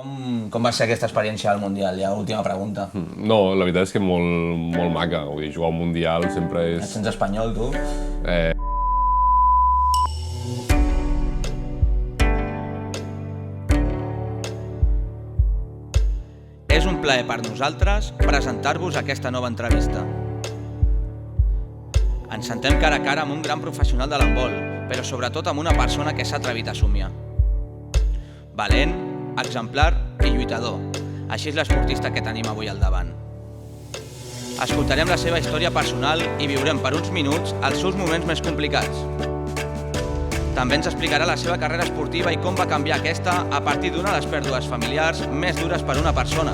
Com va ser aquesta experiència al Mundial? Ja, última pregunta. No, la veritat és que molt maca. Vull dir, jugar al Mundial sempre Et és... sents espanyol, tu? És un plaer per nosaltres presentar-vos aquesta nova entrevista. Ens sentem cara a cara amb un gran professional de l'handbol, però sobretot amb una persona que s'ha atrevit a somiar. Valent, exemplar i lluitador. Així és l'esportista que tenim avui al davant. Escoltarem la seva història personal i viurem per uns minuts els seus moments més complicats. També ens explicarà la seva carrera esportiva i com va canviar aquesta a partir d'una de les pèrdues familiars més dures per una persona.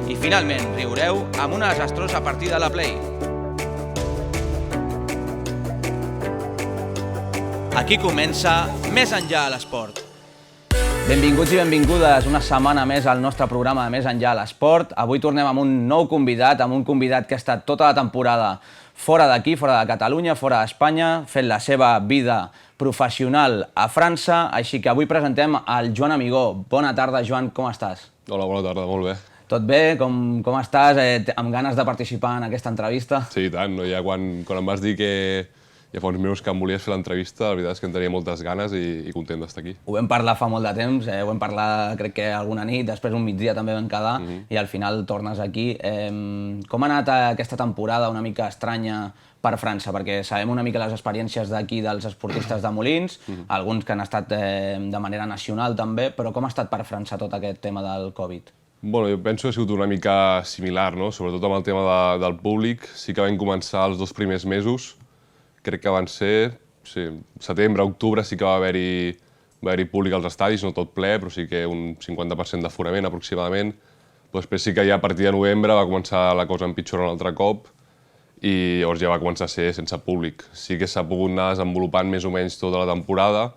I finalment, riureu amb una desastrosa partida a la Play. Aquí comença Més enllà a l'esport. Benvinguts i benvingudes una setmana més al nostre programa de Més enllà a l'esport. Avui tornem amb un nou convidat, que ha estat tota la temporada fora d'aquí, fora de Catalunya, fora d'Espanya, fent la seva vida professional a França. Així que avui presentem el Joan Amigó. Bona tarda, Joan, com estàs? Hola, bona tarda, molt bé. Tot bé? Com estàs? Amb ganes de participar en aquesta entrevista? Sí, i tant. No? Ja quan em vas dir que ja fa uns mesos que em volies fer l'entrevista, la veritat és que en tenia moltes ganes i content d'estar aquí. Ho vam parlar fa molt de temps, ho vam parlar crec que alguna nit, després un migdia també vam quedar i al final tornes aquí. Com ha anat aquesta temporada una mica estranya per França? Perquè sabem una mica les experiències d'aquí dels esportistes de Molins, alguns que han estat de manera nacional també, però com ha estat per França tot aquest tema del Covid? Bueno, jo penso que ha sigut una mica similar, no? Sobretot amb el tema del públic. Sí que vam començar els 2 primers mesos, crec que van ser, setembre, octubre, sí que va haver-hi públic als estadis, no tot ple, però sí que un 50% d'aforament aproximadament. Però després sí que ja a partir de novembre va començar la cosa a empitjorar un altre cop i llavors ja va començar a ser sense públic. Sí que s'ha pogut anar desenvolupant més o menys tota la temporada,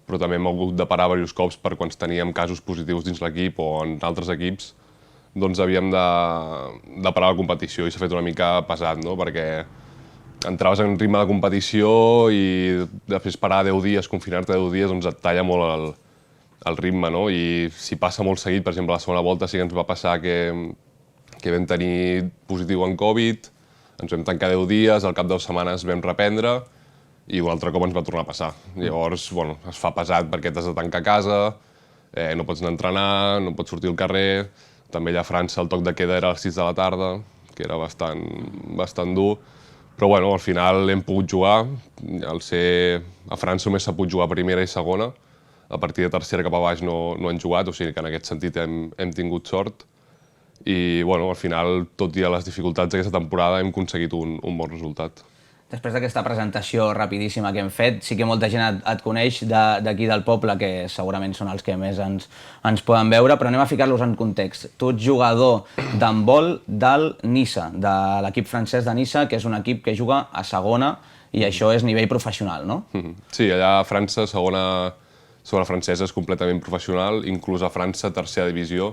però també hem hagut de parar diversos cops per quan teníem casos positius dins l'equip o en altres equips, doncs havíem de parar la competició i s'ha fet una mica pesat, no? Perquè entraves en un ritme de competició i després parar 10 dies, confinar-te 10 dies, doncs et talla molt el ritme, no? I si passa molt seguit, per exemple, la segona volta sí que ens va passar que vam tenir positiu en Covid, ens vam tancar 10 dies, al cap de 2 setmanes vam reprendre i un altre cop ens va tornar a passar. Llavors, bueno, es fa pesat perquè t'has de tancar a casa, no pots anar a entrenar, no pots sortir al carrer. També allà a França el toc de queda era a les 6 de la tarda, que era bastant dur. Però bueno, al final hem pogut jugar. Al ser a França només s'ha pogut jugar primera i segona. A partir de tercera cap a baix no han jugat, o sigui que en aquest sentit hem tingut sort. I bueno, al final, tot i les dificultats d'aquesta temporada, hem aconseguit un bon resultat. Després d'aquesta presentació rapidíssima que hem fet, sí que molta gent et coneix d'aquí del poble, que segurament són els que més ens poden veure, però anem a ficar-los en context. Tu ets jugador d'handbol del Niça, de l'equip francès de Niça, que és un equip que juga a segona, i això és nivell professional, no? Sí, allà a França, segona francesa és completament professional, inclús a França, tercera divisió,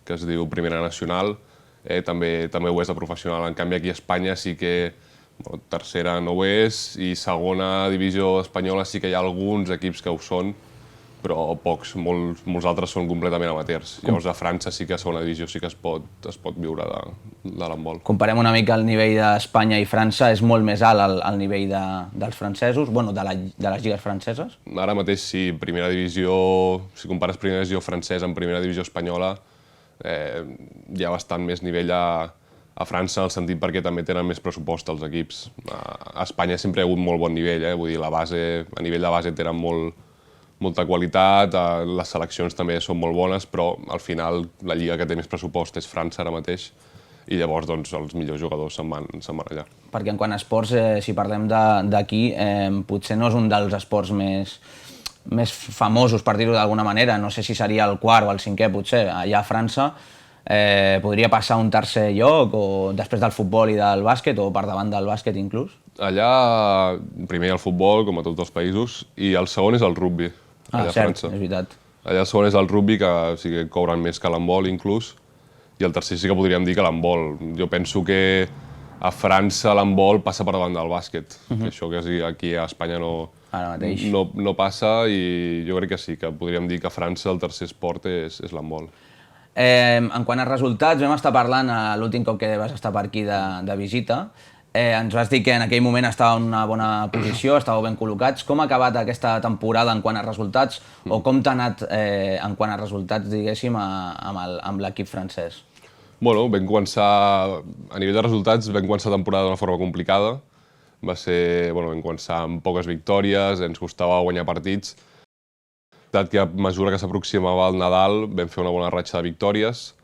que es diu Primera Nacional, també ho és de professional. En canvi, aquí a Espanya sí que tercera no ho és i segona divisió espanyola sí que hi ha alguns equips que ho són, però pocs, molts altres són completament amateurs. Llavors a França sí que a segona divisió sí que es pot viure de l'handbol. Comparem una mica el nivell d'Espanya i França, és molt més alt el nivell dels francesos, bueno, de les lligues franceses? Ara mateix sí, primera divisió, si compares primera divisió francesa amb primera divisió espanyola, hi ha bastant més nivell a França, en el sentit perquè també tenen més pressupost els equips. A Espanya sempre hi ha hagut molt bon nivell, vull dir, a nivell de base tenen molta qualitat, les seleccions també són molt bones, però al final la lliga que té més pressupost és França ara mateix, i llavors doncs, els millors jugadors se'n van allà. Perquè en quant a esports, si parlem d'aquí, potser no és un dels esports més famosos, per dir-ho d'alguna manera, no sé si seria el quart o el cinquè, potser, allà a França, podria passar un tercer lloc, o després del futbol i del bàsquet, o per davant del bàsquet inclús? Allà, primer hi ha el futbol, com a tots els països, i el segon és el rugbi, allà a França. És veritat. Allà el segon és el rugbi, que sí que cobren més que l'handbol inclús, i el tercer sí que podríem dir que l'handbol. Jo penso que a França l'handbol passa per davant del bàsquet, que això que aquí a Espanya no ara mateix. no passa i jo crec que sí, que podríem dir que a França el tercer esport és l'handbol. En quant a resultats, vam estar parlant l'últim cop que vas estar per aquí de visita. Ens vas dir que en aquell moment estava en una bona posició, estàveu ben col·locats. Com ha acabat aquesta temporada en quant a resultats o com t'ha anat en quant a resultats, diguéssim, amb l'equip francès? Bueno, vam començar, a nivell de resultats, vam començar la temporada d'una forma complicada. Vam començar amb poques victòries, ens costava guanyar partits. Que a mesura que s'aproximava el Nadal vam fer una bona ratxa de victòries.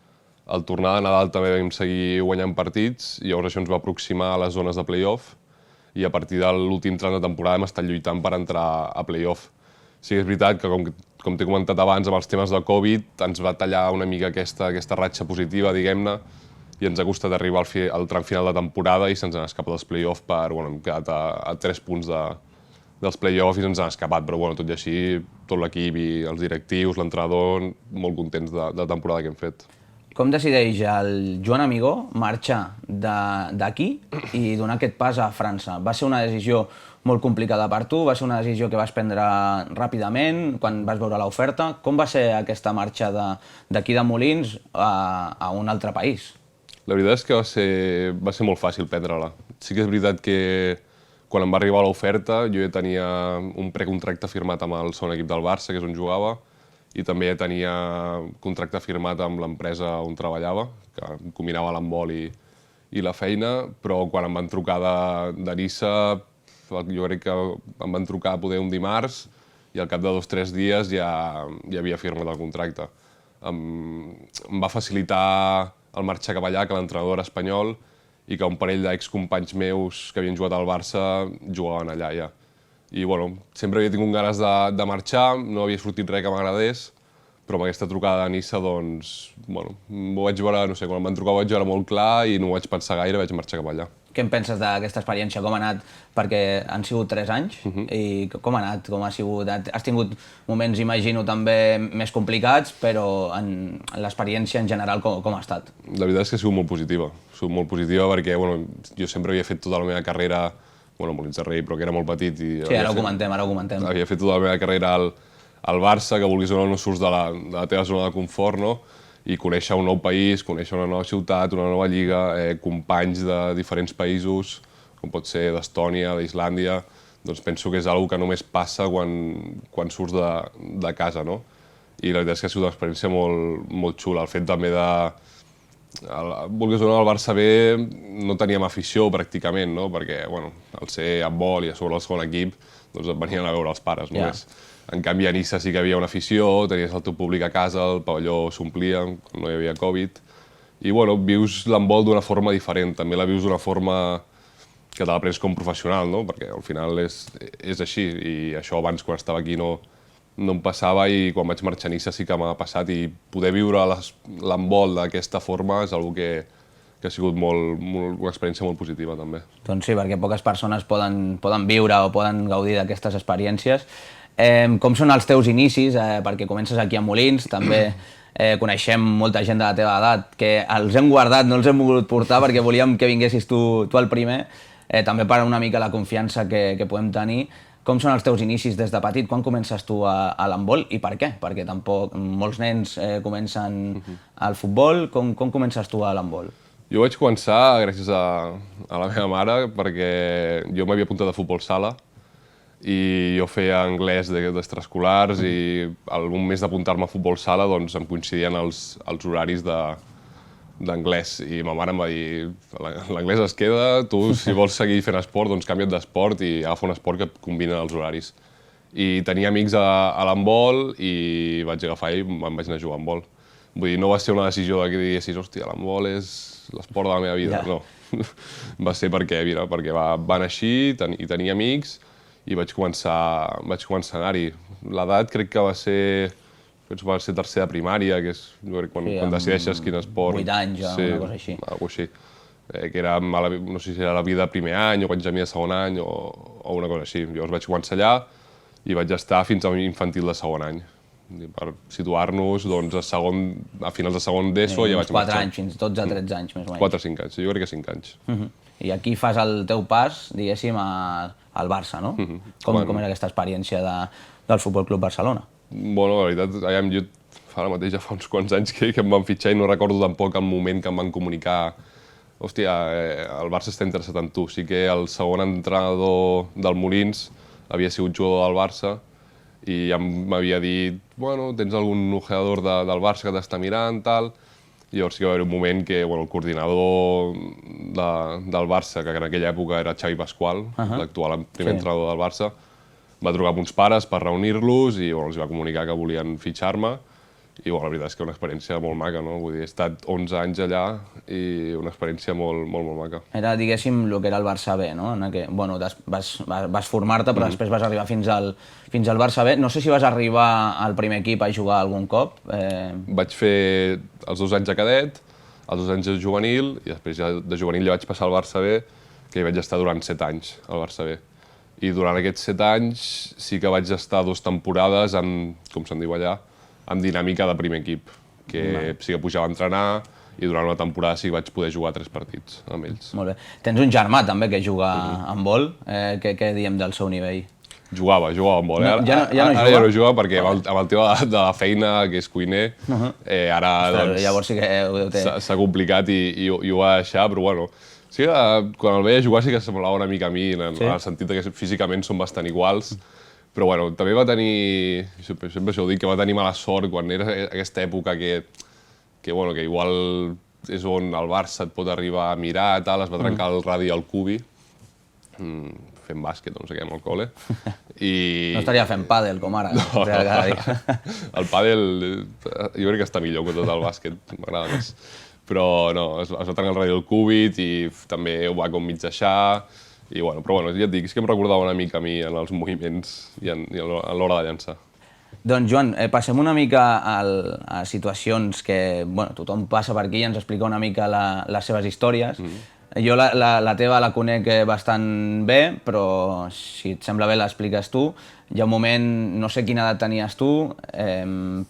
Al tornar de Nadal també vam seguir guanyant partits i llavors això ens va aproximar a les zones de play-off i a partir de l'últim tram de temporada hem estat lluitant per entrar a play-off. Sí que és veritat que, com t'he comentat abans, amb els temes de Covid ens va tallar una mica aquesta ratxa positiva, diguem-ne, i ens ha costat arribar al tram final de temporada i se'ns han escapat els play-off hem quedat a 3 punts dels play-offs i se'ns han escapat, però tot i així, tot l'equip i els directius, l'entrenador, molt contents de la temporada que hem fet. Com decideix el Joan Amigó marxar d'aquí i donar aquest pas a França? Va ser una decisió molt complicada per tu? Va ser una decisió que vas prendre ràpidament quan vas veure l'oferta? Com va ser aquesta marxa d'aquí de Molins a un altre país? La veritat és que va ser molt fàcil prendre-la. Sí que és veritat que quan em va arribar l'oferta jo ja tenia un precontracte firmat amb el segon equip del Barça, que és on jugava, i també ja tenia contracte firmat amb l'empresa on treballava, que combinava l'handbol i la feina, però quan em van trucar de Niça, jo crec que em van trucar poder un dimarts i al cap de 2 o 3 dies ja havia firmat el contracte. Em va facilitar el marxar cap allà, que l'entrenador era espanyol i que un parell d'excompanys meus que havien jugat al Barça jugaven allà ja. I sempre havia tingut ganes de marxar, no havia sortit res que m'agradés, però amb aquesta trucada de Niça, m'ho vaig veure, no sé, quan em van trucar ho vaig veure molt clar i no ho vaig pensar gaire, vaig marxar cap allà. Què en penses d'aquesta experiència? Com ha anat? Perquè han sigut 3 anys i com ha anat? Com ha sigut? Has tingut moments, imagino, també més complicats, però l'experiència en general com ha estat? La veritat és que ha sigut molt positiva. Ha sigut molt positiva perquè jo sempre havia fet tota la meva carrera Molins de Rei, però que era molt petit. Sí, ara ho comentem. Havia fet tota la meva carrera al Barça, que vulguis o no surts de la teva zona de confort, no? I conèixer un nou país, conèixer una nova ciutat, una nova lliga, companys de diferents països, com pot ser d'Estònia, d'Islàndia, doncs penso que és una que només passa quan surts de casa, no? I la veritat és que ha sigut una experiència molt xula. El fet també de vulguis o no, al Barça B no teníem afició pràcticament, no? Perquè al ser handbol i a sobre el segon equip doncs et venien a veure els pares només. En canvi a Niça sí que hi havia una afició, tenies el teu públic a casa, el pavelló s'omplia, no hi havia Covid. I vius l'handbol d'una forma diferent, també la vius d'una forma que te la prens com professional, no? Perquè al final és així, i això abans quan estava aquí no em passava i quan vaig marxar a Niça sí que m'ha passat i poder viure l'handbol d'aquesta forma és una que ha sigut una experiència molt positiva també. Doncs sí, perquè poques persones poden viure o poden gaudir d'aquestes experiències. Com són els teus inicis? Perquè comences aquí a Molins, també coneixem molta gent de la teva edat que els hem guardat, no els hem volgut portar perquè volíem que vinguessis tu el primer, també per una mica la confiança que podem tenir. Com són els teus inicis des de petit? Quan comences tu a l'handbol i per què? Perquè tampoc molts nens comencen al futbol. Com comences tu a l'handbol? Jo vaig començar gràcies a la meva mare perquè jo m'havia apuntat a futbol sala i jo feia anglès d'extraescolars i un mes d'apuntar-me a futbol sala doncs em coincidien els horaris d'anglès i ma mare em va dir l'anglès es queda, tu si vols seguir fent esport doncs canvia't d'esport i agafa un esport que et combina els horaris. I tenia amics a l'handbol i vaig agafar i em vaig anar a jugar a handbol. Vull dir, no va ser una decisió que diguessis hòstia, l'handbol és l'esport de la meva vida, no. Va ser perquè va anar així i tenia amics i vaig començar a anar-hi. L'edat crec que va ser tercer de primària, que és quan decideixes quin esport... 8 anys o una cosa així. Alguna cosa així. Que era, no sé si era la vida de primer any o quan ja havia de segon any o una cosa així. Llavors vaig començar allà i vaig estar fins a infantil de segon any. Per situar-nos, doncs, a finals de segon d'ESO ja vaig marxar. 4 anys, fins 12 o 13 anys, més o menys. 4 o 5 anys, jo crec que 5 anys. I aquí fas el teu pas, diguéssim, a al Barça, no? Com era aquesta experiència del Futbol Club Barcelona? Bueno, la veritat, jo ara mateix ja fa uns quants anys que em van fitxar i no recordo tampoc el moment que em van comunicar hòstia, el Barça està interessat en tu. Sí que el segon entrenador del Molins havia sigut jugador del Barça i ja m'havia dit, bueno, tens algun jugador del Barça que t'està mirant, tal. I llavors sí que va haver un moment que el coordinador del Barça, que en aquella època era Xavi Pasqual, l'actual primer entrenador del Barça, va trucar amb uns pares per reunir-los i els va comunicar que volien fitxar-me. I la veritat és que una experiència molt maca, no? Vull dir, he estat 11 anys allà i una experiència molt maca. Era, diguéssim, el que era el Barça B, no? Bueno, vas formar-te, però després vas arribar fins al Barça B. No sé si vas arribar al primer equip a jugar algun cop. Vaig fer els 2 anys de cadet, els 2 anys de juvenil, i després ja de juvenil ja vaig passar al Barça B, que hi vaig estar durant 7 anys, al Barça B. I durant aquests 7 anys sí que vaig estar 2 temporades en, com se'n diu allà, amb dinàmica de primer equip, que sí que pujava a entrenar i durant una temporada sí que vaig poder jugar 3 partits amb ells. Molt bé. Tens un germà també que juga a handbol. Què diem del seu nivell? Jugava a handbol. Ara ja no juga perquè amb el tema de la feina, que és cuiner, ara llavors sí que ho deu tenir. S'ha complicat i ho va deixar, però bueno, sí que quan el veia jugar sí que semblava una mica a mi, en el sentit que físicament són bastant iguals. Però bueno, també va tenir, sempre això ho dic, que va tenir mala sort quan era aquesta època que igual és on el Barça et pot arribar a mirar, tal, es va trencar el radi al cubi, fent bàsquet, no sé què, amb el col·le. No estaria fent pàdel, com ara. No. El pàdel jo crec que està millor que tot el bàsquet, m'agrada més. Però no, es va trencar el radi al cúbit i també ho va com mig deixar. Però ja et dic, és que em recordava una mica a mi en els moviments i a l'hora de llançar. Doncs Joan, passem una mica a situacions que tothom passa per aquí i ens explica una mica les seves històries. Jo la teva la conec bastant bé, però si et sembla bé l'expliques tu. Hi ha un moment, no sé quina edat tenies tu,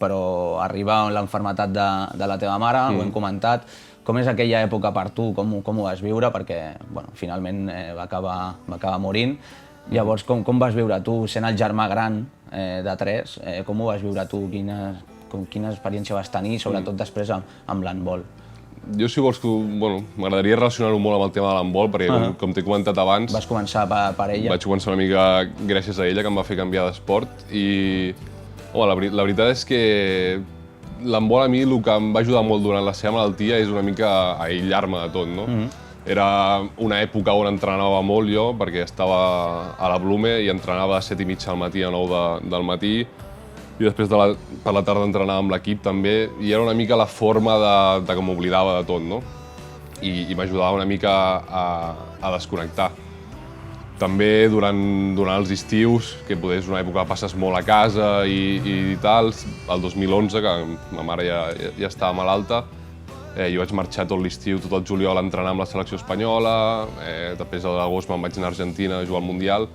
però arriba l'enfermetat de la teva mare, ho hem comentat. Com és aquella època per tu? Com ho vas viure? Perquè finalment va acabar morint. Llavors, com vas viure tu, sent el germà gran de 3? Com ho vas viure tu? Quina experiència vas tenir, sobretot després amb l'handbol? Jo, si vols, m'agradaria relacionar-ho molt amb el tema de l'handbol, perquè, com t'he comentat abans... Vas començar per ella? Vaig començar una mica gràcies a ella, que em va fer canviar d'esport. I la veritat és que l'handbol a mi el que em va ajudar molt durant la seva malaltia és una mica a aïllar-me de tot, no? Era una època on entrenava molt jo, perquè estava a la Blume i entrenava de 7:30 al matí a 9 del matí, i després per la tarda entrenava amb l'equip també, i era una mica la forma de que m'oblidava de tot, no? I m'ajudava una mica a desconnectar. També durant els estius, que és una època que passes molt a casa i tal, el 2011, que ma mare ja estava malalta, jo vaig marxar tot l'estiu, tot el juliol, a entrenar amb la selecció espanyola, després a l'agost me'n vaig anar a Argentina a jugar al Mundial.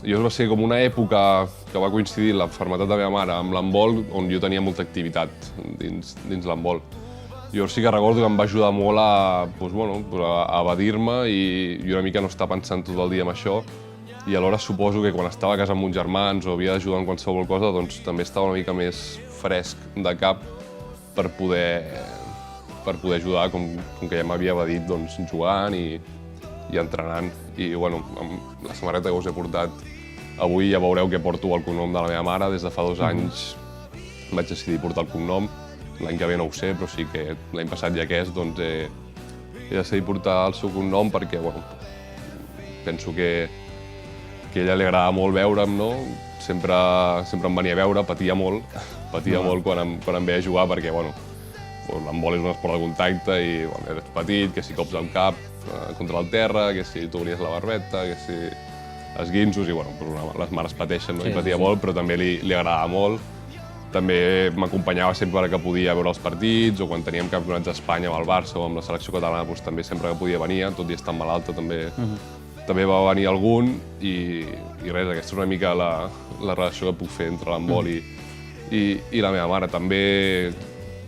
Llavors va ser com una època que va coincidir l'enfermetat de la meva mare amb l'handbol, on jo tenia molta activitat dins l'handbol. Jo sí que recordo que em va ajudar molt a evadir-me i una mica no estar pensant tot el dia en això. I alhora suposo que quan estava a casa amb uns germans o havia d'ajudar en qualsevol cosa, doncs també estava una mica més fresc de cap per poder ajudar, com que ja m'havia evadit jugant i entrenant. I amb la samarreta que us he portat avui ja veureu que porto el cognom de la meva mare. Des de fa 2 anys vaig decidir portar el cognom. L'any que ve no ho sé, però sí que l'any passat ja que és, doncs he decidit portar el seu cognom perquè, penso que a ella li agradava molt veure'm, no? Sempre em venia a veure, patia molt quan em veia jugar perquè, l'handbol és un esport de contacte i eres petit, que si cops al cap contra el terra, que si t'obries la barbeta, que si esguinços, i les mares pateixen, no? I patia molt, però també li agradava molt. També m'acompanyava sempre que podia veure els partits, o quan teníem campionats d'Espanya amb el Barça o amb la selecció catalana, també sempre que podia venia, tot i estar malalta també va venir algun, i res, aquesta és una mica la relació que puc fer entre l'handbol i la meva mare. També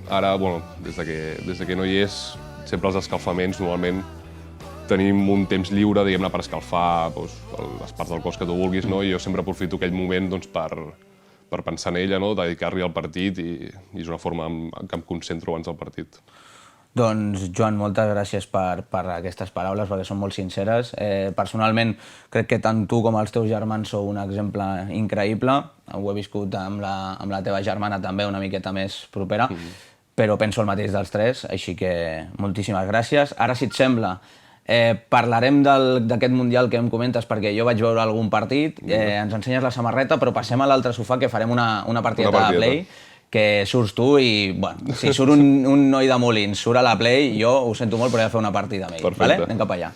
ara, des de que no hi és, sempre els escalfaments normalment tenim un temps lliure, diguem-ne, per escalfar les parts del cos que tu vulguis, no? I jo sempre aprofito aquell moment doncs, per pensar en ella, no? Dedicar-li al partit i és una forma que em concentro abans del partit. Doncs, Joan, moltes gràcies per aquestes paraules, perquè són molt sinceres. Personalment, crec que tant tu com els teus germans sou un exemple increïble. Ho he viscut amb la teva germana també, una miqueta més propera, però penso el mateix dels tres, així que moltíssimes gràcies. Ara, si et sembla, parlarem d'aquest Mundial que em comentes, perquè jo vaig veure algun partit, ens ensenyes la samarreta, però passem a l'altre sofà que farem una partideta de Play, que surts tu i, bueno, si surt un noi de Molins, surt a la Play, jo ho sento molt, però he de fer una partida amb ell. Perfecte. Anem cap allà.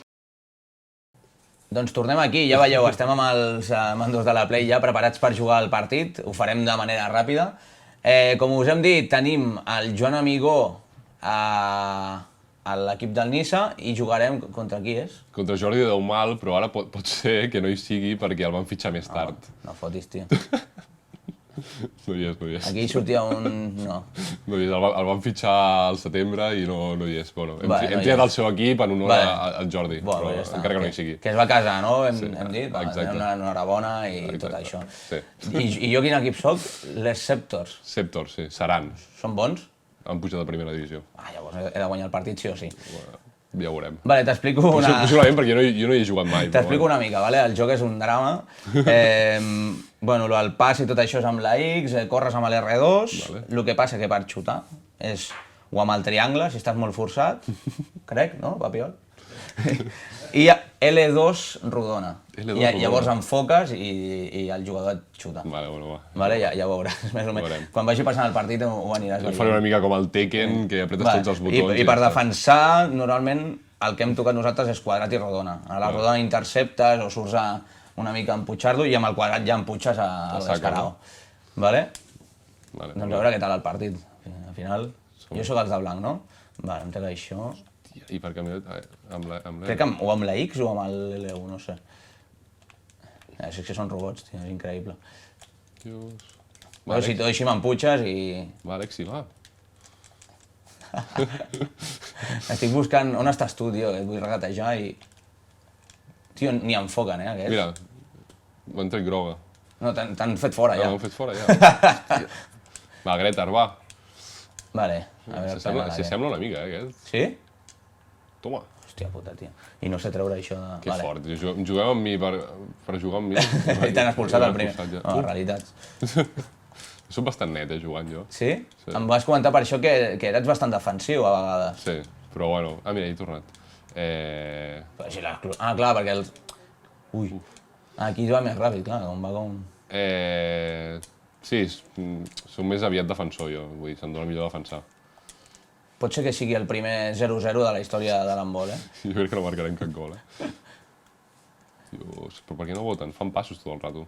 Doncs tornem aquí, ja veieu, estem amb els mandos de la Play ja preparats per jugar al partit, ho farem de manera ràpida. Com us hem dit, tenim el Joan Amigó a l'equip del Niça i jugarem contra qui és? Contra Jordi Daumal, però ara pot ser que no hi sigui perquè el van fitxar més tard. No fotis, tio. No hi és. Aquí sortia un... no. No hi és, el van fitxar al setembre i no hi és. Bueno, hem triat el seu equip en honor al Jordi, però encara que no hi sigui. Que es va casar, no? Hem dit? Exacte. Enhorabona i tot això. Sí. I jo quin equip soc? Les Sceptors. Sceptors, sí. Seran. Són bons? Han pujat a primera divisió. Llavors he de guanyar el partit sí o sí. Ja ho veurem. Vale, t'explico una... Possiblement perquè jo no hi he jugat mai. T'explico una mica, vale? El joc és un drama. Bueno, el pas i tot això és amb la X, corres amb l'R2, el que passa que per xutar és o amb el triangle, si estàs molt forçat, crec, no, Papiol? I L2 rodona. Llavors enfoques i el jugador et xuta. Vale, Vale, ja veuràs, més o menys. Quan vagi passant el partit ho aniràs veient. Faré una mica com el Tekken, que apretes tots els botons. I per defensar, normalment, el que hem tocat nosaltres és quadrat i rodona. A la rodona interceptes o surts una mica a emputxar-lo i amb el quadrat ja emputxes a l'escarao. Vale? Doncs a veure què tal el partit. Al final, jo sóc els de blanc, no? Vale, em toca això. I per canviar amb la... Crec que o amb la X o amb l'L1, no sé. És que són robots, tio, és increïble. Bueno, si tot així m'emputxes i... Va, Alexi, va. Estic buscant... On estàs tu, tio? Et vull regatejar i... Tio, ni enfoquen, aquests. Mira, m'han tret groga. No, t'han fet fora, ja. M'han fet fora, ja. Va, Gretar, va. Vale. A veure, s'assembla una mica, aquest. Sí? Toma. Hòstia puta, tio. I no sé treure això de... Que fort. Jugueu amb mi per jugar amb mi. I t'han expulsat el primer. No, realitats. Soc bastant net, jugant jo. Sí? Em vas comentar per això que eres bastant defensiu a vegades. Sí, però bueno... Ah, mira, he tornat. Clar, perquè els... Ui. Aquí va més ràpid, clar, com va com... Sí, soc més aviat defensor jo, vull dir, se'm dona millor defensar. Pot ser que sigui el primer 0-0 de la història de l'handbol, Jo crec que no marcarem cap gol, Dios, però per què no voten? Fan passos tot el rato.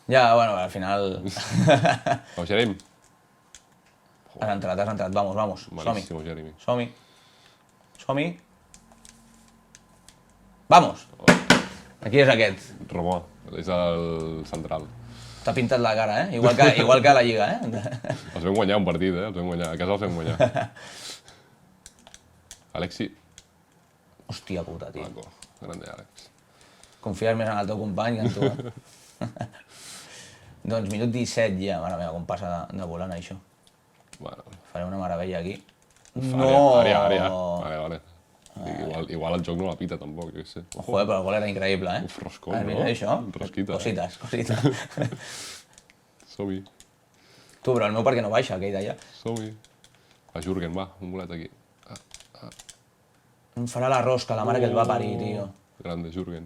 Ja, bueno, al final... Va, Jeremy. Has entrat, vamos, som-hi. Malíssimo, Jeremy. Som-hi. Vamos! Aquí és aquest. Romà, és el central. T'ha pintat la cara, Igual que a la Lliga, Els vam guanyar un partit, Els vam guanyar. A casa els vam guanyar. Alexi. Hòstia puta, tio. Maco. Grande, Àlex. Confies més en el teu company que en tu, Doncs minut 17 ja. Mare meva, com passa de volant, això. Bueno. Faré una meravella aquí. No! Àrea. Vale. Igual el joc no la pita, tampoc, jo què sé. Joder, però el gol era increïble, Uf, roscón, no? Mira això. Rosquita, Cositas. Som-hi. Tu, però el meu per què no baixa, aquell d'allà? Som-hi. Va, Jürgen, va, un bolet aquí. Em farà la rosca, la mare que el va parir, tio. Grande, Jürgen.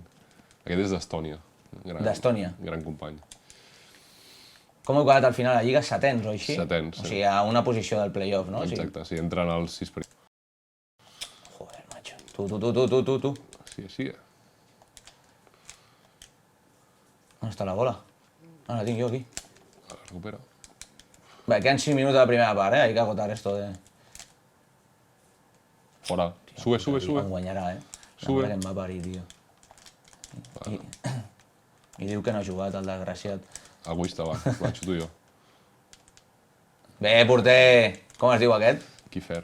Aquest és d'Estònia. D'Estònia? Gran company. Com heu quedat al final a la Lliga? Setens o així? Setens, sí. O sigui, a una posició del play-off, no? Exacte, sí, entren als 6 primers. Joder, macho. Tu. Sí. On està la bola? Ah, la tinc jo aquí. La recupera. Bé, queden 5 minuts de la primera part, Hay que agotar esto de... Fora. Sube. Em guanyarà, Sube. La mare que em va parir, tio. I diu que no ha jugat, el desgraciat. Egoista, va, xuto jo. Bé, porter! Com es diu aquest? Kiefer.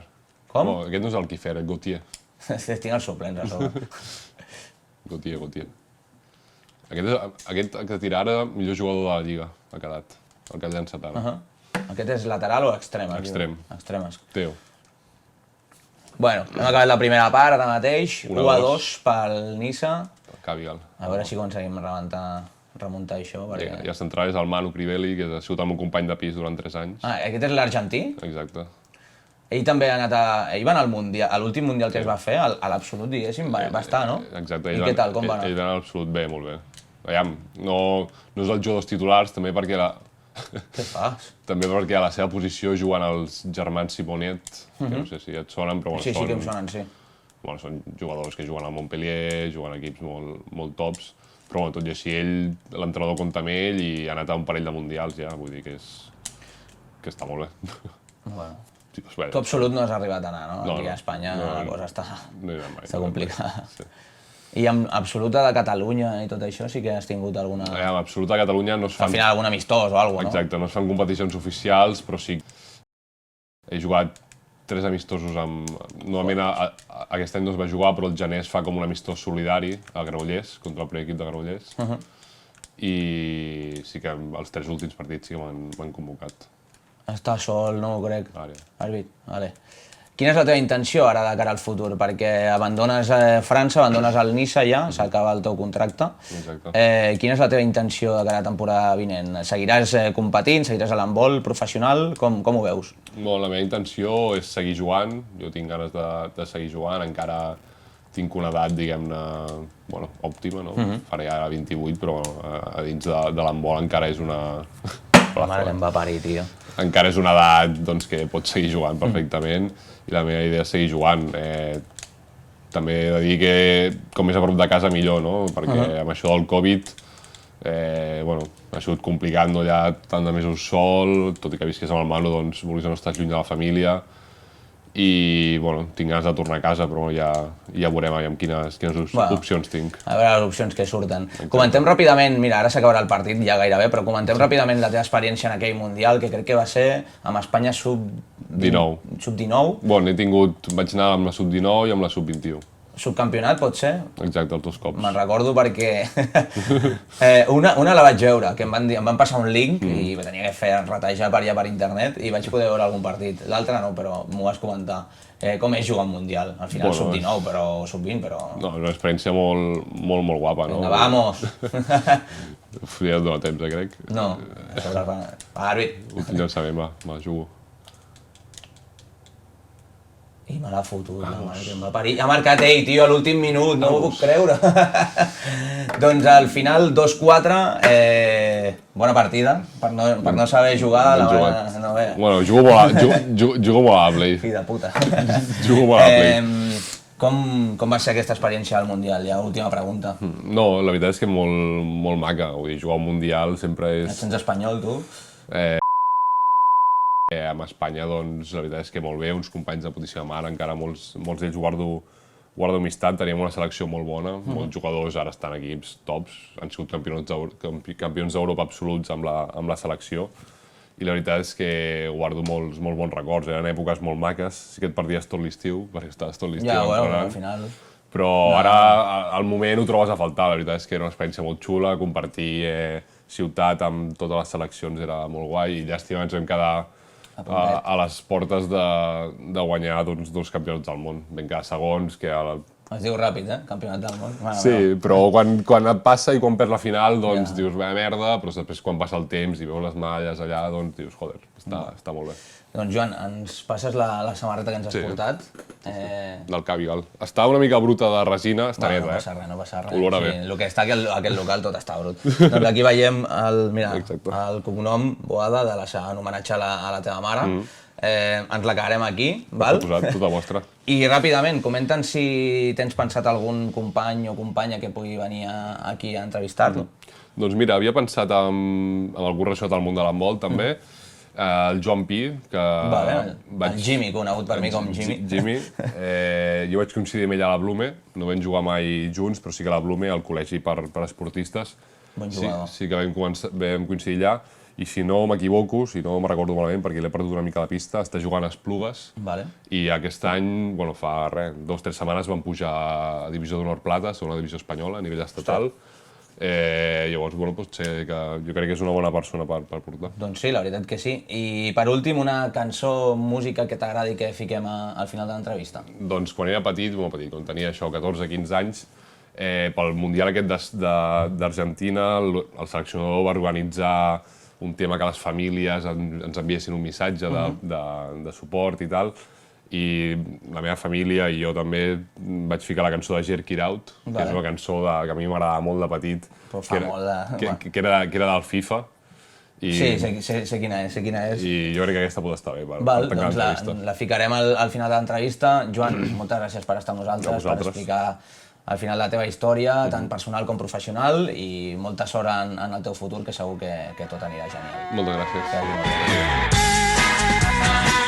Com? No, aquest no és el Kiefer, el Gautier. Tinc els suplents a sobre. Gautier. Aquest que tira ara, millor jugador de la Lliga, ha quedat, el que ha llançat ara. Aquest és lateral o extrem? Extrem. Extrem. Teo. Bueno, hem acabat la primera part ara mateix, 1-2 pel Niça. Cavigal. A veure si aconseguim remuntar això. Perquè... I el central és el Manu Crivelli, que ha sigut el meu company de pis durant 3 anys. Ah, aquest és l'argentí? Exacte. Ell també ha anat Ell va anar al Mundial, a l'últim Mundial que es va fer, a l'Absolut, diguéssim, va estar, no? Exacte. I què tal, com va anar? Ell va anar a l'Absolut bé, molt bé. Aviam, no és els jugadors titulars, també perquè Què fas? també perquè a la seva posició juguen els germans Simonet, que no sé si et sonen, però Sí, sí que em sonen, sí. Bueno, són jugadors que juguen al Montpellier, juguen a equips molt tops, però bueno, tot i així l'entrenador compta amb ell i ha anat a un parell de mundials ja, vull dir que està molt bé. Bueno. Sí, Tu Absolut no has arribat a anar, no? No, Aquí a no. Espanya No, la cosa està complicada. Sí. I amb Absoluta de Catalunya i tot això sí que has tingut alguna... En absolut a Catalunya no es fan... Al final algun amistós o alguna cosa, no? Exacte, no es fan competicions oficials, però sí. He jugat 3 amistosos amb... Normalment aquest any no es va jugar, però el gener es fa com un amistós solidari a Granollers, contra el primer equip de Granollers. I sí que els 3 últims partits sí que m'han convocat. Està sol, no ho crec. Àrbit. Vale. Quina és la teva intenció ara de cara al futur? Perquè abandones França, abandones el Niça ja, s'acaba el teu contracte. Exacte. Quina és la teva intenció de cara a la temporada vinent? Seguiràs competint? Seguiràs a l'handbol professional? Com ho veus? Bueno, la meva intenció és seguir jugant. Jo tinc ganes de seguir jugant. Encara tinc una edat, diguem-ne, bueno, òptima, no? Faré ara 28, però a dins de l'handbol encara és una... La mare que em va parir, tio. Encara és una edat doncs, que pots seguir jugant perfectament i la meva idea és seguir jugant. També he de dir que com més a prop de casa millor, no? Perquè amb això del Covid bueno, ha sigut complicat no allà tant de mesos sol, tot i que visqués amb el Manu, doncs vulguis o no estàs lluny de la família. I bueno, tinc ganes de tornar a casa, però ja veurem quines opcions tinc. A veure les opcions que surten. Comentem ràpidament, mira, ara s'acabarà el partit ja gairebé, però comentem ràpidament la teva experiència en aquell Mundial, que crec que va ser amb Espanya sub-19. Sub-19? Bueno, vaig anar amb la sub-19 i amb la sub-21. Subcampionat, pot ser? Exacte, els 2 cops. Me'n recordo perquè una la vaig veure, que em van passar un link i tenia que retejar per allà per internet i vaig poder veure algun partit. L'altre no, però m'ho vas comentar. Com és jugar un Mundial? Al final sub-19, però sub-20, però... No, és una experiència molt guapa, no? Vinga, vamos! Ja et dona temps, crec. No, àrbit. Últim llançament, va, jugo. I me l'ha fotut, la mare que em va parir. Ha marcat ell, tio, a l'últim minut, no ho puc creure. Doncs al final, 2-4, bona partida, per no saber jugar. Bueno, jugo molt a Play. Fill de puta. Jugo molt a Play. Com va ser aquesta experiència al Mundial? Ja, última pregunta. No, la veritat és que molt maca. Vull dir, jugar al Mundial sempre és... Et sents espanyol, tu? Amb Espanya, doncs, la veritat és que molt bé, uns companys de putíssima mare, encara molts d'ells guardo amistat, teníem una selecció molt bona, molts jugadors ara estan aquí tops, han sigut campions d'Europa absoluts amb la selecció, i la veritat és que guardo molt bons records, eren èpoques molt maques, sí que et perdies tot l'estiu, perquè estaves tot l'estiu entrenant. Ja, al final... Però ara, al moment, ho trobes a faltar, la veritat és que era una experiència molt xula, compartir ciutat amb totes les seleccions era molt guai, i llàstima ens vam quedar a les portes de guanyar dos campionats del món. Ben quedar segons, que... Es diu ràpid, Campionat del món. Sí, però quan et passa i quan perds la final, doncs dius, vaya merda, però després quan passa el temps i veus les medalles allà, doncs dius, joder, està molt bé. Doncs Joan, ens passes la samarreta que ens has portat? Del Cavigal. Està una mica bruta de resina, està net, No passa res. Olora bé. El que està a aquest local tot està brut. Doncs aquí veiem el cognom Boada, en homenatge a la teva mare. Ens la quedarem aquí, val? Tota vostra. I ràpidament, comenta'ns si tens pensat algun company o companya que pugui venir aquí a entrevistar-lo. Doncs mira, havia pensat en algú relacionat al món de l'handbol, també. El Joan Pi, que... El Jimmy, conegut per mi com Jimmy. Jimmy. Jo vaig coincidir amb ell a la Blume, no vam jugar mai junts, però sí que a la Blume, al col·legi per esportistes. Bon jugador. Sí que vam coincidir allà. i si no m'equivoco, si no me'n recordo malament, perquè l'he perdut una mica la pista, està jugant a Esplugues, Vale. i aquest any, bueno, fa res, 2 o 3 setmanes van pujar a Divisió d'Honor Plata, segona divisió espanyola, a nivell estatal. Llavors, bueno, potser que jo crec que és una bona persona per portar. Doncs sí, la veritat que sí. I per últim, una cançó, música que t'agradi que fiquem al final de l'entrevista. Doncs quan era petit, quan tenia això, 14-15 anys, pel Mundial aquest d'Argentina, el seleccionador va organitzar un tema que les famílies ens enviessin un missatge de suport i tal, i la meva família i jo també vaig ficar la cançó de Jerk It Out, que és una cançó que a mi m'agradava molt de petit, que era del FIFA. Sí, sé quina és. I jo crec que aquesta pot estar bé per Val, tancar doncs l'entrevista. la ficarem al final de l'entrevista. Joan, moltes gràcies per estar amb nosaltres, per explicar al final la teva història, tant personal com professional, i molta sort en el teu futur, que segur que tot anirà genial. Moltes gràcies. Que vagi molt bé.